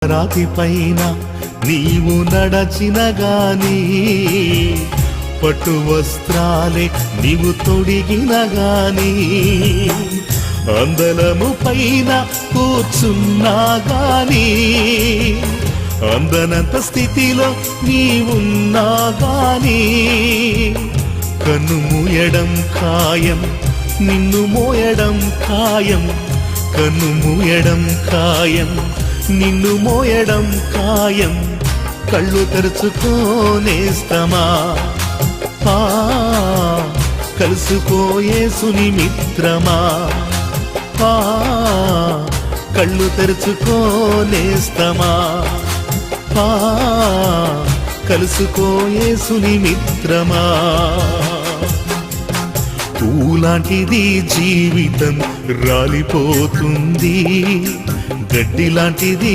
రాతి పైన నీవు నడచిన గాని పట్టు వస్త్రాలే నీవు తొడిగిన గాని అందలము పైన కూర్చున్నా గాని అందనంత స్థితిలో నీవున్నా గాని కన్ను మూయడం ఖాయం నిన్ను మోయడం ఖాయం కన్ను మూయడం ఖాయం నిన్ను మోయడం ఖాయం కళ్ళు తెరుచుకోనేస్తమా కలుసుకో యేసుని మిత్రమా కళ్ళు తెరుచుకోనేస్తమా కలుసుకో యేసుని మిత్రమా పూలాంటిది జీవితం రాలిపోతుంది గడ్డి లాంటిది